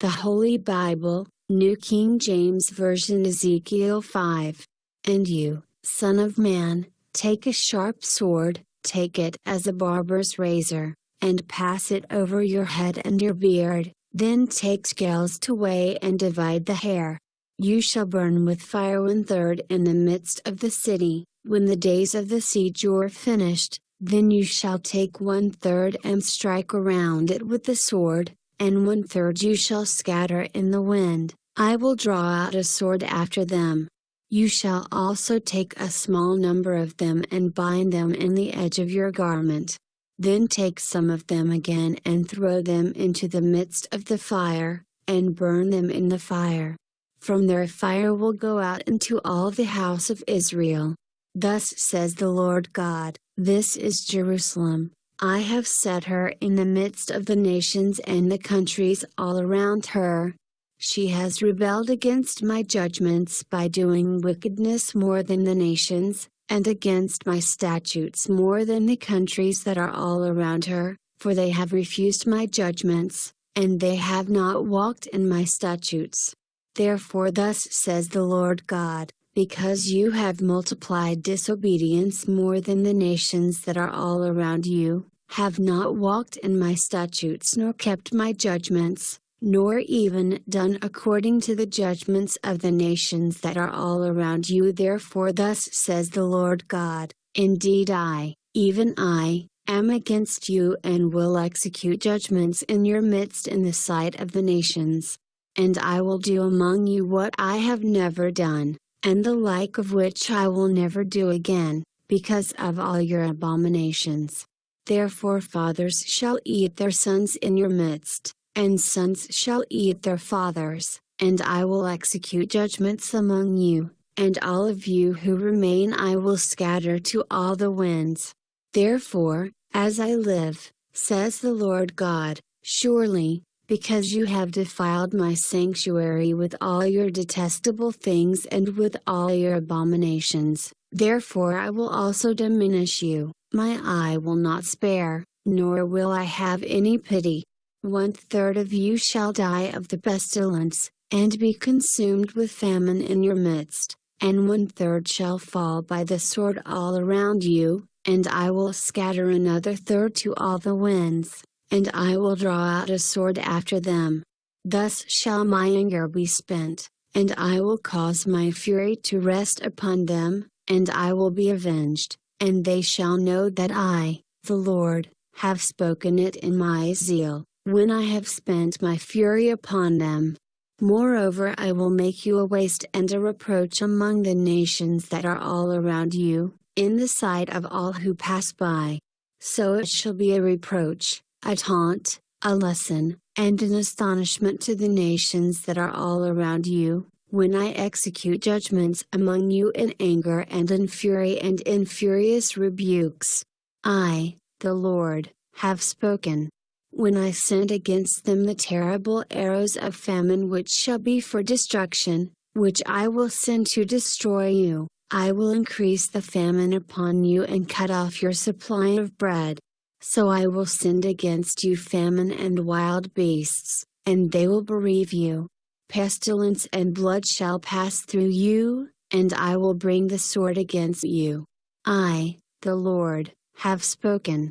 The Holy Bible, New King James Version, Ezekiel 5. And you, son of man, take a sharp sword, take it as a barber's razor, and pass it over your head and your beard, then take scales to weigh and divide the hair. You shall burn with fire 1/3 in the midst of the city. When the days of the siege are finished, then you shall take 1/3 and strike around it with the sword, and 1/3 you shall scatter in the wind. I will draw out a sword after them. You shall also take a small number of them and bind them in the edge of your garment. Then take some of them again and throw them into the midst of the fire, and burn them in the fire. From there fire will go out into all the house of Israel. Thus says the Lord God, this is Jerusalem. I have set her in the midst of the nations and the countries all around her. She has rebelled against my judgments by doing wickedness more than the nations, and against my statutes more than the countries that are all around her, for they have refused my judgments, and they have not walked in my statutes. Therefore thus says the Lord God, because you have multiplied disobedience more than the nations that are all around you, have not walked in my statutes nor kept my judgments, nor even done according to the judgments of the nations that are all around you. Therefore thus says the Lord God, indeed I, even I, am against you and will execute judgments in your midst in the sight of the nations. And I will do among you what I have never done, and the like of which I will never do again, because of all your abominations. Therefore fathers shall eat their sons in your midst, and sons shall eat their fathers, and I will execute judgments among you, and all of you who remain I will scatter to all the winds. Therefore, as I live, says the Lord God, surely, because you have defiled my sanctuary with all your detestable things and with all your abominations, therefore I will also diminish you, my eye will not spare, nor will I have any pity. 1/3 of you shall die of the pestilence, and be consumed with famine in your midst, and 1/3 shall fall by the sword all around you, and I will scatter another 1/3 to all the winds, and I will draw out a sword after them. Thus shall my anger be spent, and I will cause my fury to rest upon them, and I will be avenged, and they shall know that I, the Lord, have spoken it in my zeal, when I have spent my fury upon them. Moreover I will make you a waste and a reproach among the nations that are all around you, in the sight of all who pass by. So it shall be a reproach, a taunt, a lesson, and an astonishment to the nations that are all around you, when I execute judgments among you in anger and in fury and in furious rebukes. I, the Lord, have spoken. When I send against them the terrible arrows of famine which shall be for destruction, which I will send to destroy you, I will increase the famine upon you and cut off your supply of bread. So I will send against you famine and wild beasts, and they will bereave you. Pestilence and blood shall pass through you, and I will bring the sword against you. I, the Lord, have spoken.